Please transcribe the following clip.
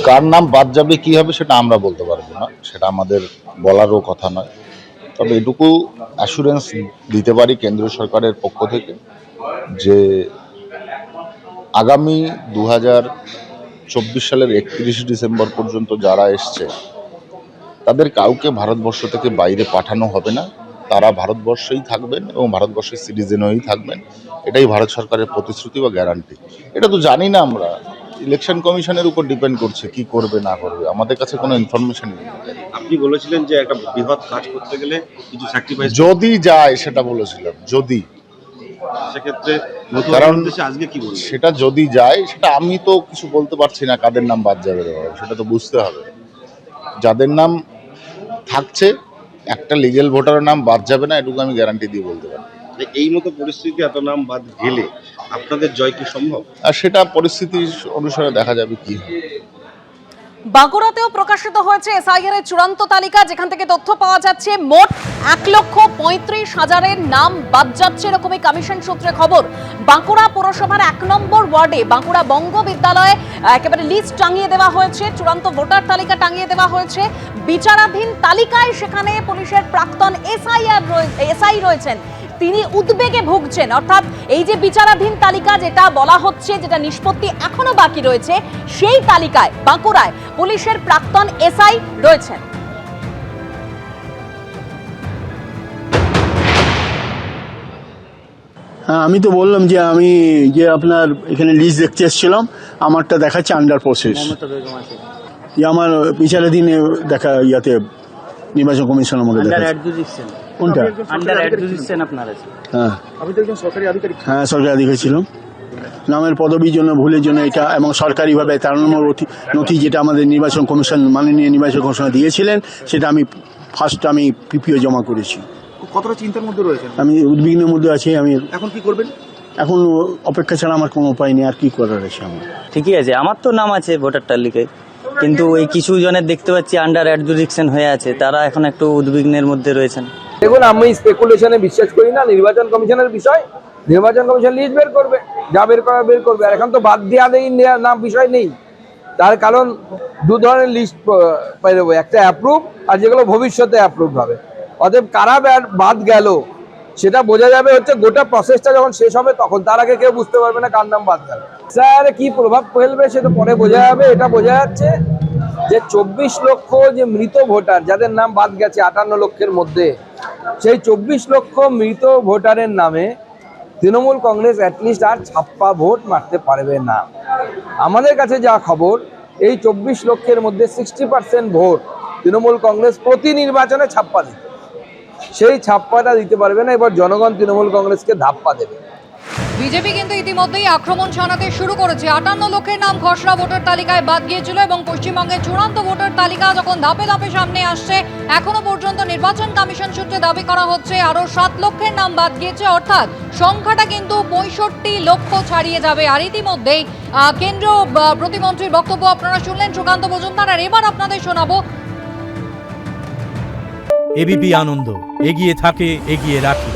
কার নাম বাদ যাবে কি হবে সেটা আমরা বলতে পারবো না, সেটা আমাদের বলারও কথা নয়। তবে এটুকু অ্যাসুরেন্স দিতে পারি কেন্দ্রীয় সরকারের পক্ষ থেকে যে আগামী 2024 সালের 31 ডিসেম্বর পর্যন্ত যারা এসছে তাদের কাউকে ভারতবর্ষ থেকে বাইরে পাঠানো হবে না। তারা ভারতবর্ষেই থাকবেন এবং ভারতবর্ষের সিটিজেন হয়েই থাকবেন। এটাই ভারত সরকারের প্রতিশ্রুতি বা গ্যারান্টি। এটা তো জানি না আমরা, ইলেকশন কমিশনের উপর ডিপেন্ড করছে কি করবে না করবে, আমাদের কাছে কোনো ইনফরমেশন নেই। আপনি বলেছিলেন যে একটা বৃহৎ কাজ করতে গেলে কিছু স্যাক্রিফাইস যদি যায় সেটা বলেছিলাম, যদি, সেক্ষেত্রে কারণ আজকে কি বলবেন? সেটা যদি যায় সেটা আমি তো কিছু বলতে পারছি না কাদের নাম বাদ যাবে, সেটা তো বুঝতে হবে। যাদের নাম থাকছে একটা লিগেল ভোটারের নাম বাদ যাবে না, এটুকু আমি গ্যারান্টি দিয়ে বলতে পারি। এই মতো পরিস্থিতি এত নাম বাদ গেলে আপনাদের জয় কি সম্ভব? আর সেটা পরিস্থিতি অনুসারে দেখা যাবে কি হয়। বাঁকুড়াতেও প্রকাশিত হয়েছে এসআইআর এর চূড়ান্ত তালিকা, যেখান থেকে তথ্য পাওয়া যাচ্ছে মোট 1,35,000 নাম বাদ যাচ্ছে, এরকমই কমিশন সূত্রে খবর। বাঁকুড়া পৌরসভার 1 নম্বর ওয়ার্ডে বাঁকুড়া বঙ্গ বিদ্যালয়ে একেবারে লিস্ট টাঙিয়ে দেওয়া হয়েছে, চূড়ান্ত ভোটার তালিকা টাঙিয়ে দেওয়া হয়েছে। বিচারাধীন তালিকায় সেখানে পুলিশের প্রাক্তন এসআই রয়েছেন, তিনি উদ্বেগে ভুগছেন। অর্থাৎ এই যে বিচারাধীন তালিকা যেটা বলা হচ্ছে, যেটা নিষ্পত্তি এখনো বাকি রয়েছে, সেই তালিকায় বাঁকুড়ায় পুলিশের প্রাক্তন এসআই রয়েছেন। হ্যাঁ, আমি তো বললাম যে আমি যে আপনার এখানে লিস্ট দেখতে এসেছিলাম, আমারটা দেখাচ্ছে আন্ডার প্রসেস। আমার বিচারাধীন দেখা ইয়াতে নির্বাচন কমিশন আমাকে দেখাচ্ছে। কোনটা? হ্যাঁ, আমি তো একজন সরকারি আধিকারিক। হ্যাঁ, সরকারি আধিকারিক ছিলাম। নামের পদবীর জন্য ভুলের জন্য এটা, এবং সরকারিভাবে 13 নম্বর নথি যেটা আমাদের নির্বাচন কমিশন, মাননীয় নির্বাচন কমিশন দিয়েছিলেন, সেটা আমি পিপিও জমা করেছি। কতটা চিন্তার মধ্যে রয়েছেন? আমি উদ্বিগ্নের মধ্যে আছি। আমি এখন কি করবেন? এখন অপেক্ষা ছাড়া আমার কোনো উপায় নেই, আর কি করার আছে আমার। ঠিকই আছে, আমার তো নাম আছে ভোটার তালিকায়, কিন্তু এই কিছু জনের দেখতে পাচ্ছি আন্ডার অ্যাডজুডিকশন হয়ে আছে, তারা এখন একটু উদ্বিগ্নের মধ্যে রয়েছেন। দেখুন, আমি স্পেকুলেশনে বিশ্বাস করি না। নির্বাচন কমিশনের বিষয়, নির্বাচন কমিশন লিস্ট বের করবে, যা বের করা বের করবে। আর এখন তো বাদ দেওয়া নাম বিষয় নেই, তার কারণ দু ধরনের লিস্ট বেরোবে, একটা অ্যাপ্রুভ আর যেগুলো ভবিষ্যতে অ্যাপ্রুভ হবে। অতএব কারা বাদ গেল সেটা বোঝা যাবে হচ্ছে গোটা প্রসেসটা যখন শেষ হবে তখন। তার আগে কেউ বুঝতে পারবে না কার নাম বাদ গেল। স্যার কি প্রভাব ফেলবে সেটা পরে বোঝা যাবে। এটা বোঝা যাচ্ছে যে 24 লক্ষ যে মৃত ভোটার যাদের নাম বাদ গেছে 58 লক্ষের মধ্যে, সেই 24 লক্ষ মৃত ভোটারের নামে তৃণমূল কংগ্রেস অ্যাটলিস্ট আর ছাপ্পা ভোট মারতে পারবে না। আমাদের কাছে যা খবর, এই 24 লক্ষের মধ্যে 60% ভোট তৃণমূল কংগ্রেস প্রতি নির্বাচনে ছাপ্পা দিত, সেই ছাপ্পাটা দিতে পারবে না। এবার জনগণ তৃণমূল কংগ্রেসকে ধাপ্পা দেবে। বিজেপি কিন্তু ইতিমধ্যেই আক্রমণ শানাতে শুরু করেছে। 58 লক্ষের নাম খসড়া ভোটার তালিকায় বাদ গিয়েছিল এবং পশ্চিমবঙ্গের চূড়ান্ত ভোটার তালিকা যখন ধাপে ধাপে সামনে আসছে, এখনো পর্যন্ত নির্বাচন কমিশন সূত্রে দাবি করা হচ্ছে আরো 7 লক্ষের নাম বাদ গিয়েছে, অর্থাৎ সংখ্যাটা কিন্তু 65 লক্ষ ছাড়িয়ে যাবে। আর ইতিমধ্যেই কেন্দ্রীয় প্রতিমন্ত্রীর বক্তব্য আপনারা শুনলেন, সুকান্ত মজুমদার। আর এবার আপনাদের শোনাবো এবিপি আনন্দ, এগিয়ে থাকে, এগিয়ে রাখে।